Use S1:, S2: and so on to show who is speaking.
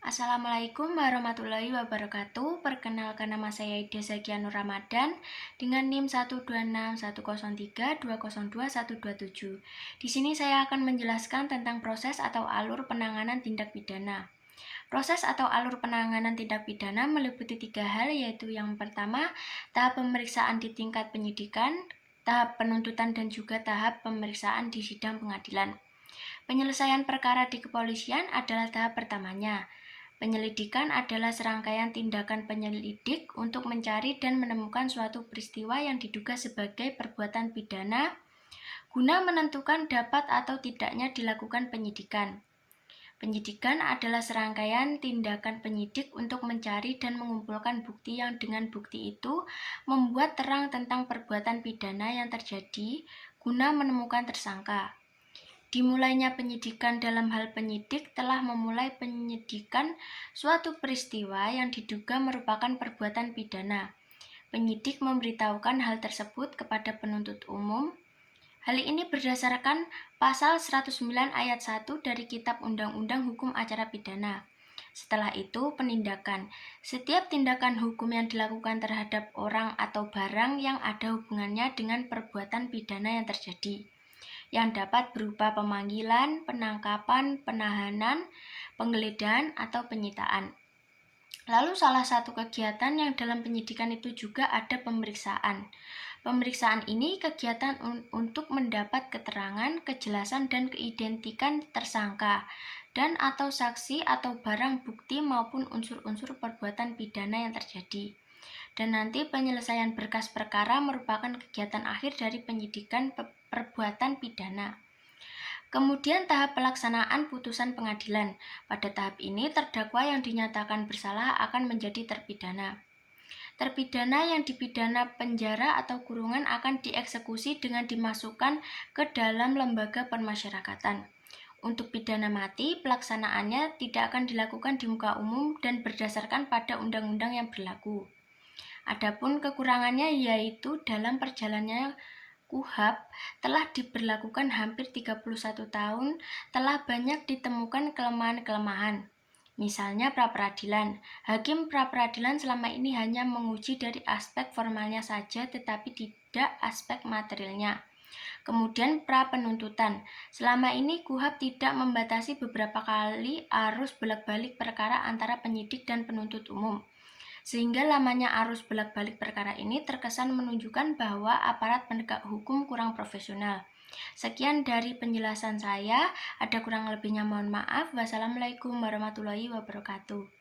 S1: Assalamualaikum warahmatullahi wabarakatuh. Perkenalkan, nama saya Ida Zakianur Ramadan dengan NIM 1261032022127. Di sini saya akan menjelaskan tentang proses atau alur penanganan tindak pidana. Proses atau alur penanganan tindak pidana meliputi 3 hal, yaitu yang pertama, tahap pemeriksaan di tingkat penyidikan, tahap penuntutan, dan juga tahap pemeriksaan di sidang pengadilan. Penyelesaian perkara di kepolisian adalah tahap pertamanya. Penyelidikan adalah serangkaian tindakan penyelidik untuk mencari dan menemukan suatu peristiwa yang diduga sebagai perbuatan pidana guna menentukan dapat atau tidaknya dilakukan penyidikan. Penyidikan adalah serangkaian tindakan penyidik untuk mencari dan mengumpulkan bukti yang dengan bukti itu membuat terang tentang perbuatan pidana yang terjadi guna menemukan tersangka. Dimulainya penyidikan dalam hal penyidik telah memulai penyidikan suatu peristiwa yang diduga merupakan perbuatan pidana. Penyidik memberitahukan hal tersebut kepada penuntut umum. Hal ini berdasarkan pasal 109 ayat 1 dari Kitab Undang-Undang Hukum Acara Pidana. Setelah itu, penindakan. Setiap tindakan hukum yang dilakukan terhadap orang atau barang yang ada hubungannya dengan perbuatan pidana yang terjadi, yang dapat berupa pemanggilan, penangkapan, penahanan, penggeledahan, atau penyitaan. Lalu salah satu kegiatan yang dalam penyidikan itu juga ada pemeriksaan. Pemeriksaan ini kegiatan untuk mendapat keterangan, kejelasan, dan keidentikan tersangka dan atau saksi atau barang bukti maupun unsur-unsur perbuatan pidana yang terjadi. Dan nanti penyelesaian berkas perkara merupakan kegiatan akhir dari penyidikan perbuatan pidana. Kemudian tahap pelaksanaan putusan pengadilan. Pada tahap ini terdakwa yang dinyatakan bersalah akan menjadi terpidana. Terpidana yang dipidana penjara atau kurungan akan dieksekusi dengan dimasukkan ke dalam lembaga permasyarakatan. Untuk pidana mati, pelaksanaannya tidak akan dilakukan di muka umum dan berdasarkan pada undang-undang yang berlaku. Adapun kekurangannya yaitu dalam perjalanannya KUHP telah diberlakukan hampir 31 tahun, telah banyak ditemukan kelemahan-kelemahan. Misalnya pra-peradilan. Hakim pra-peradilan selama ini hanya menguji dari aspek formalnya saja tetapi tidak aspek materialnya. Kemudian pra-penuntutan. Selama ini KUHP tidak membatasi beberapa kali arus bolak-balik perkara antara penyidik dan penuntut umum. Sehingga lamanya arus bolak-balik perkara ini terkesan menunjukkan bahwa aparat penegak hukum kurang profesional. Sekian dari penjelasan saya, ada kurang lebihnya mohon maaf. Wassalamualaikum warahmatullahi wabarakatuh.